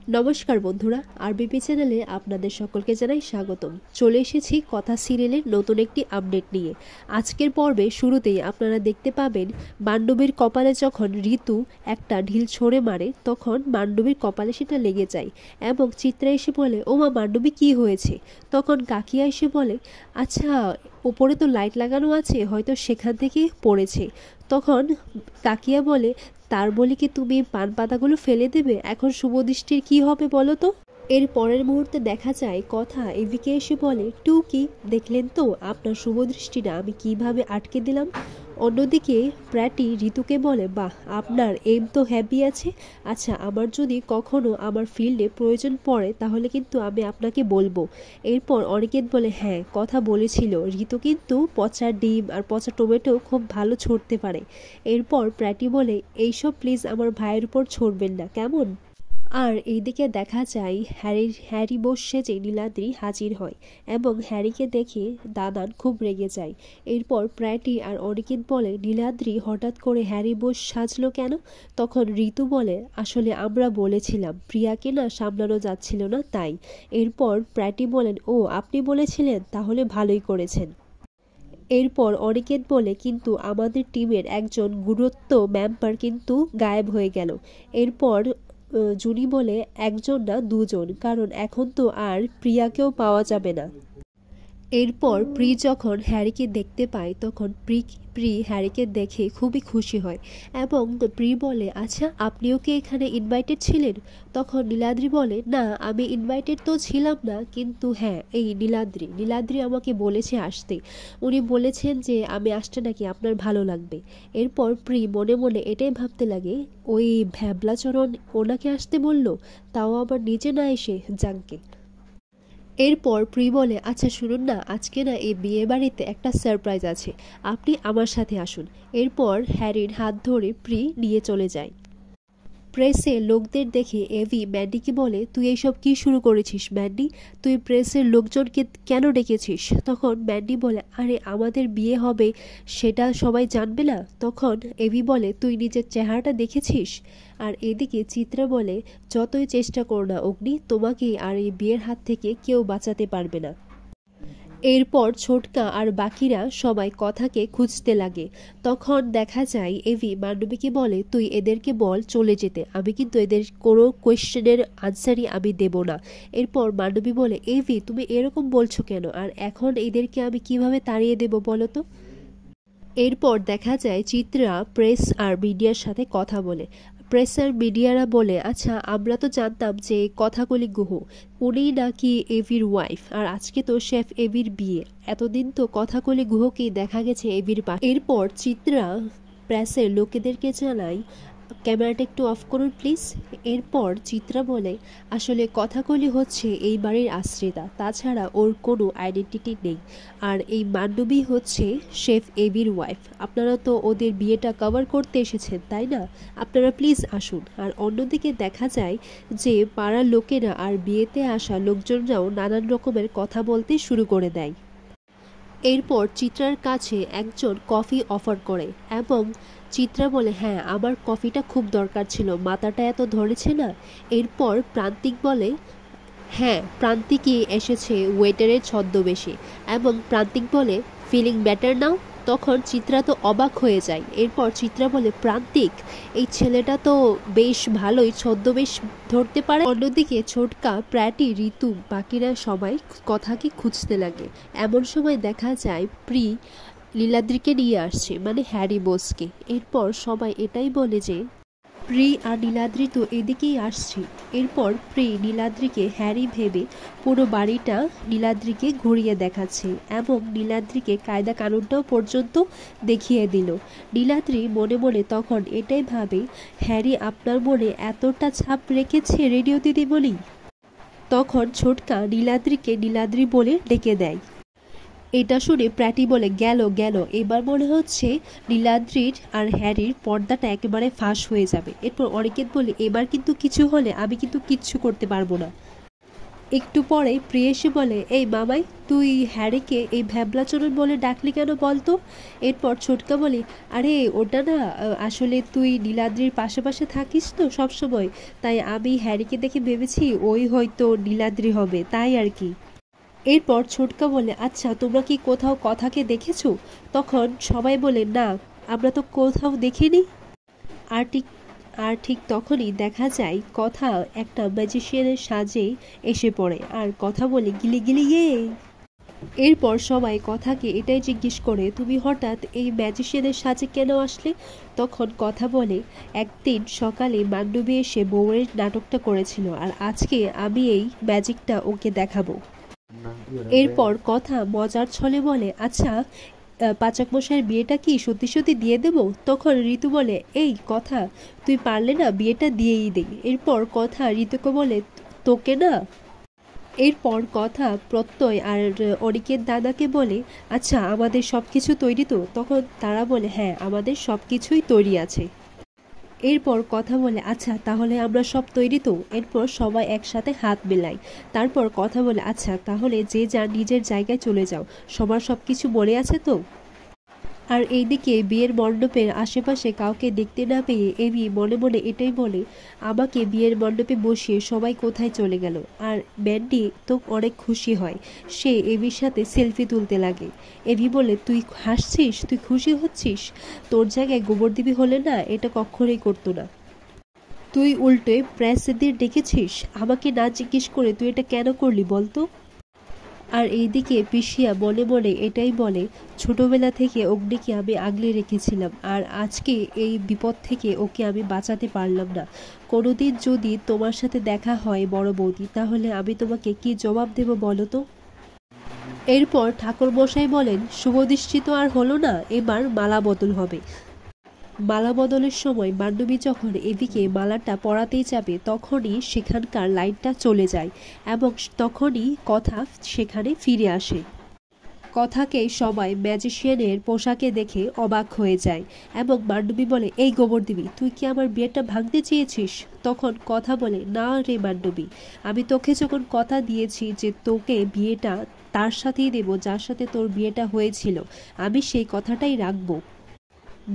নমস্কার বন্ধুরা, আরবিপি চ্যানেলে আপনাদের সকলকে জানাই স্বাগতম। চলে এসেছি কথা সিরিয়ালের নতুন একটি আপডেট নিয়ে। আজকের পর্বে শুরুতেই আপনারা দেখতে পাবেন মান্ডবীর কপালে যখন ঋতু একটা ঢিল ছড়ে মারে, তখন মান্ডবীর কপালে সেটা লেগে যায় এবং চিত্রা এসে বলে, ও মা মান্ডবী কী হয়েছে? তখন কাকিয়া এসে বলে, আচ্ছা ওপরে তো লাইট লাগানো আছে, হয়তো সেখান থেকে পড়েছে। তখন কাকিয়া বলে, তার বলি কি তুমি পান পাতাগুলো ফেলে দেবে? এখন শুভদৃষ্টির কি হবে বলো তো? এর পরের মুহূর্তে দেখা যায় কথা এদিকে এসে বলে, টুকি দেখলেন তো আপনার শুভদৃষ্টিটা আমি কিভাবে আটকে দিলাম। অন্যদিকে প্র্যাটি ঋতুকে বলে, বাহ আপনার এম তো হ্যাপি আছে। আচ্ছা আমার যদি কখনো আমার ফিল্ডে প্রয়োজন পড়ে তাহলে কিন্তু আমি আপনাকে বলবো। এরপর অনিকেত বলে, হ্যাঁ কথা বলেছিল ঋতু কিন্তু পচা ডিম আর পচা টমেটো খুব ভালো ছড়তে পারে। এরপর প্র্যাটি বলে, এইসব প্লিজ আমার ভাইয়ের উপর ছড়বেন না কেমন। আর এইদিকে দেখা যায় হ্যারি বসে যে নীলাদ্রি হাজির হয় এবং হ্যারিকে দেখে দাদান খুব রেগে যায়। এরপর প্র্যাটি আর অনিকেত বলে, নীলাদ্রি হঠাৎ করে হ্যারি বোস সাজলো কেন? তখন ঋতু বলে, আসলে আমরা বলেছিলাম প্রিয়াকে না সামলানো যাচ্ছিল না তাই। এরপর প্র্যাটি বলেন, ও আপনি বলেছিলেন, তাহলে ভালোই করেছেন। এরপর অনিকেত বলে, কিন্তু আমাদের টিমের একজন গুরুত্ব মেম্বার কিন্তু গায়েব হয়ে গেল। এরপর জুনি বলে, একজন না দুজন, কারণ এখন তো আর প্রিয়াকেও পাওয়া যাবে না। এরপর প্রি যখন হ্যারিকে দেখতে পায় তখন প্রি হ্যারিকে দেখে খুবই খুশি হয় এবং প্রি বলে, আচ্ছা আপনিও কি এখানে ইনভাইটেড ছিলেন? তখন নীলাদ্রি বলে, না আমি ইনভাইটেড তো ছিলাম না, কিন্তু হ্যাঁ এই নীলাদ্রি আমাকে বলেছে আসতে। উনি বলেছেন যে আমি আসতে নাকি আপনার ভালো লাগবে। এরপর প্রি মনে মনে এটাই ভাবতে লাগে, ওই ভ্যাবলাচরণ ওনাকে আসতে বলল, তাও আবার নিজে না এসে যাকে। এরপর প্রি বলে, আচ্ছা শুনুন না, আজকে না এই বিয়ে বাড়িতে একটা সারপ্রাইজ আছে, আপনি আমার সাথে আসুন। এরপর হ্যারির হাত ধরে প্রি নিয়ে চলে যায়। প্রেসে লোকদের দেখে এভি ম্যান্ডিকে বলে, তুই এইসব কি শুরু করেছিস ম্যান্ডি? তুই প্রেসের লোকজনকে কেন ডেকেছিস? তখন ম্যান্ডি বলে, আরে আমাদের বিয়ে হবে সেটা সবাই জানবে না? তখন এভি বলে, তুই নিজের চেহারাটা দেখেছিস? আর এদিকে চিত্রা বলে, যতই চেষ্টা করো না অগ্নি, তোমাকে আর এই বিয়ের হাত থেকে কেউ বাঁচাতে পারবে না। এরপর ছোটকা আর বাকিরা সবাই কথাকে খুঁজতে লাগে। তখন দেখা যায় এভি মান্ডবীকে বলে, তুই এদেরকে বল চলে যেতে, আমি কিন্তু এদের কোনো কোয়েশ্চেনের আনসারই আমি দেব না। এরপর মান্ডবী বলে, এভি তুমি এরকম বলছো কেন, আর এখন এদেরকে আমি কিভাবে তাড়িয়ে দেব বলো তো? এরপর দেখা যায় চিত্রা প্রেস আর মিডিয়ার সাথে কথা বলে। প্রেস আর মিডিয়ারা বলে, আচ্ছা আমরা তো জানতাম যে কথাকলি গুহ উনিই নাকি এভির ওয়াইফ, আর আজকে তো শেফ এভির বিয়ে, এতদিন তো কথাকলি গুহকেই দেখা গেছে এভির পা। এরপর চিত্রা প্রেসের লোকেদেরকে জানায়, ক্যামেরাটা একটু অফ করুন প্লিজ। এরপর চিত্রা বলে, আসলে কথাকলি হচ্ছে এই বাড়ির আশ্রিতা, তাছাড়া ওর কোনো আইডেন্টিটি নেই, আর এই মান্ডবী হচ্ছে শেফ এভির ওয়াইফ। আপনারা তো ওদের বিয়েটা কভার করতে এসেছেন তাই না? আপনারা প্লিজ আসুন। আর অন্যদিকে দেখা যায় যে পাড়ার লোকেরা আর বিয়েতে আসা লোকজনরাও নানান রকমের কথা বলতে শুরু করে দেয়। এরপর চিত্রার কাছে একজন কফি অফার করে এবং চিত্রা বলে, হ্যাঁ আমার কফিটা খুব দরকার ছিল, মাথাটা এত ধরেছে না। এরপর প্রান্তিক বলে, হ্যাঁ প্রান্তিকই এসেছে ওয়েটারের ছদ্মবেশে, এবং প্রান্তিক বলে, ফিলিং বেটার নাও? তখন চিত্রা তো অবাক হয়ে যায়। এরপর চিত্রা বলে, প্রান্তিক এই ছেলেটা তো বেশ ভালোই ছদ্মবেশ ধরতে পারে। অন্যদিকে ছোটকা প্র্যাটি ঋতু বাকিরা সবাই কথাকে খুঁজতে লাগে। এমন সময় দেখা যায় প্রি নীলাদ্রিকে নিয়ে আসছে, মানে হ্যারি বোসকে। এরপর সবাই এটাই বলে যে প্রি আর নীলাদ্রি তো এদিকেই আসছে। এরপর প্রি নীলাদ্রিকে হ্যারি ভেবে পুরো বাড়িটা নীলাদ্রিকে ঘুরিয়ে দেখাচ্ছে এবং নীলাদ্রিকে কায়দা কানুনটাও পর্যন্ত দেখিয়ে দিল। নীলাদ্রি মনে মনে তখন এটাই ভাবে, হ্যারি আপনার মনে এতটা ছাপ রেখেছে রেডিও দিদিমণি। তখন ছোটকা নীলাদ্রিকে নীলাদ্রি বলে ডেকে দেয়। এটা শুনে প্র্যাটি বলে, গেল এবার মনে হচ্ছে নীলাদ্রির আর হ্যারির পর্দাটা একেবারে ফাঁস হয়ে যাবে। এরপর অনিকেত বলে, এবার কিন্তু কিছু হলে আমি কিন্তু কিচ্ছু করতে পারবো না। একটু পরেই প্রিয় এসে বলে, এই মামাই তুই হ্যারিকে এই ভ্যাবলাচরণ বলে ডাকলি কেন বলতো? এরপর ছোটকা বলে, আরে ওটা না, আসলে তুই নীলাদ্রির পাশে থাকিস তো সবসময়, তাই আমি হ্যারিকে দেখে ভেবেছি ওই হয়তো নীলাদ্রি হবে, তাই আর কি। এরপর ছোটকা বলে, আচ্ছা তোমরা কি কোথাও কথাকে দেখেছো? তখন সবাই বলে, না আমরা তো কোথাও দেখিনি। আর ঠিক আর ঠিক তখনই দেখা যায় কথা একটা ম্যাজিশিয়ানের সাজে এসে পড়ে আর কথা বলে, গিলি গিলি ইয়ে। এরপর সবাই কথাকে এটাই জিজ্ঞেস করে, তুমি হঠাৎ এই ম্যাজিশিয়ানের সাজে কেন আসলে? তখন কথা বলে, একদিন সকালে মান্ডবী এসে বউয়ের নাটকটা করেছিল আর আজকে আমি এই ম্যাজিকটা ওকে দেখাবো। এরপর কথা মজার ছলে বলে, আচ্ছা পাচক মশাইয়ের বিয়েটা কি সত্যি সত্যি দিয়ে দেব? তখন ঋতু বলে, এই কথা তুই পারলে না বিয়েটা দিয়েই দে। এরপর কথা ঋতুকে বলে, তোকে না। এরপর কথা প্রত্যয় আর অনিকের দাদাকে বলে, আচ্ছা আমাদের সব কিছু তৈরি তো? তখন তারা বলে, হ্যাঁ আমাদের সব কিছুই তৈরি আছে। এরপর কথা বলে, আচ্ছা তাহলে আমরা সব তৈরি তো? এরপর সবাই একসাথে হাত মেলায়। তারপর কথা বলে, আচ্ছা তাহলে যে যার নিজের জায়গায় চলে যাও, সবার সব কিছু মনে আছে তো? আর এইদিকে বিয়ের মণ্ডপের আশেপাশে কাউকে দেখতে না পেয়ে এমি মনে মনে এটাই বলে, আমাকে বিয়ের মণ্ডপে বসিয়ে সবাই কোথায় চলে গেল। আর ম্যান্ডি তো অনেক খুশি হয়, সে এমির সাথে সেলফি তুলতে লাগে। এমি বলে, তুই হাসছিস, তুই খুশি হচ্ছিস? তোর জায়গায় গোবরদেবী হলে না এটা কখনোই করতো না। তুই উল্টে প্রেসদের ডেকেছিস, আমাকে না জিজ্ঞেস করে তুই এটা কেন করলি বলতো? আর এইদিকে পিসিয়া মনে মনে এটাই বলে, ছোটবেলা থেকে অগ্নিকে আমি আগলে রেখেছিলাম আর আজকে এই বিপদ থেকে ওকে আমি বাঁচাতে পারলাম না। কোনোদিন যদি তোমার সাথে দেখা হয় বড় বৌদি, তাহলে আমি তোমাকে কি জবাব দেব বলো তো? এরপর ঠাকুরমশাই বলেন, শুভদৃষ্টি তো আর হলো না, এবার মালা বদল হবে। মালা বদলের সময় মান্ডবী যখন এদিকে মালাটা পরাতেই যাবে তখনই সেখানকার লাইটটা চলে যায় এবং তখনই কথা সেখানে ফিরে আসে। কথাকে সবাই ম্যাজিশিয়ানের পোশাকে দেখে অবাক হয়ে যায় এবং মান্ডবী বলে, এই গোবরদেবী তুই কি আমার বিয়েটা ভাঙতে চেয়েছিস? তখন কথা বলে, না রে মান্ডবী, আমি তোকে যখন কথা দিয়েছি যে তোকে বিয়েটা তার সাথেই দেব যার সাথে তোর বিয়েটা হয়েছিল, আমি সেই কথাটাই রাখবো।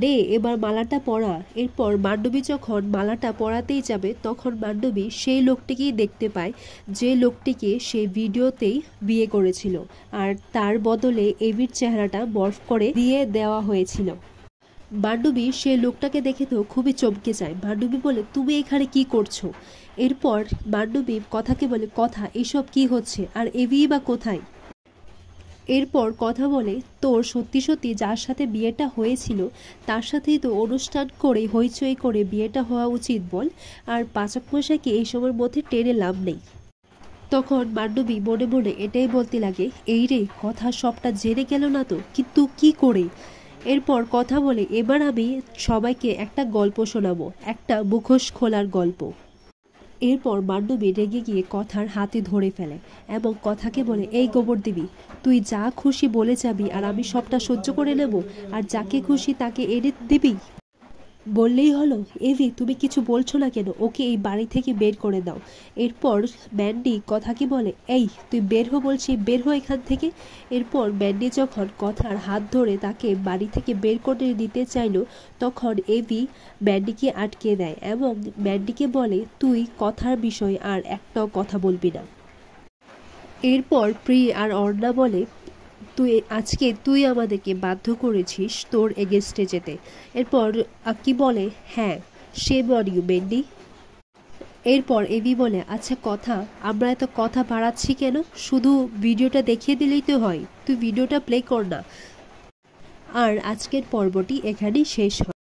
দে এবার মালাটা পরা। এরপর মান্ডবী যখন মালাটা পরাতেই যাবে তখন মান্ডবী সেই লোকটিকেই দেখতে পায় যে লোকটিকে সে ভিডিওতেই বিয়ে করেছিল আর তার বদলে এবির চেহারাটা বরফ করে দিয়ে দেওয়া হয়েছিল। মান্ডবী সে লোকটাকে দেখে তো খুবই চমকে যায়। মান্ডবী বলে, তুমি এখানে কি করছো? এরপর মান্ডবী কথাকে বলে, কথা এসব কি হচ্ছে আর এবিই বা কোথায়? এরপর কথা বলে, তোর সত্যি সত্যি যার সাথে বিয়েটা হয়েছিল তার সাথেই তো অনুষ্ঠান করে হইচই করে বিয়েটা হওয়া উচিত বল, আর পাচক মশাইকে এই সময়ের মধ্যে টেনে লাভ নেই। তখন মান্ডবী মনে মনে এটাই বলতে লাগে, এই রে কথা সবটা জেনে গেল না তো, কিন্তু কি করে? এরপর কথা বলে, এবার আমি সবাইকে একটা গল্প শোনাবো, একটা মুখোশ খোলার গল্প। এরপর মান্ডবী রেগে গিয়ে কথার হাতে ধরে ফেলে এবং কথাকে বলে, এই গোবরদেবী তুই যা খুশি বলে যাবি আর আমি সবটা সহ্য করে নেব, আর যাকে খুশি তাকে এনে দিবি? বললেই হলো। এভি তুমি কিছু বলছো না কেন? ওকে এই বাড়ি থেকে বের করে দাও। এরপর ম্যান্ডি কথাকে বলে, এই তুই বের হো বলছি, বের হো এখান থেকে। এরপর ম্যান্ডি যখন কথার হাত ধরে তাকে বাড়ি থেকে বের করে দিতে চাইল তখন এভি ম্যান্ডিকে আটকে দেয় এবং ম্যান্ডিকে বলে, তুই কথার বিষয়ে আর একটাও কথা বলবি না। এরপর প্রি আর অর্ণা বলে, তুই আমাদেরকে বাধ্য করেছিস তোর এগেনস্টে যেতে। এরপর কি বলে, হ্যাঁ সে বলিউ বেন্ডি। এরপর এভি বলে, আচ্ছা কথা আমরা এত কথা বাড়াচ্ছি কেন, শুধু ভিডিওটা দেখিয়ে দিলেই তো হয়, তুই ভিডিওটা প্লে কর না। আর আজকের পর্বটি এখানেই শেষ হয়।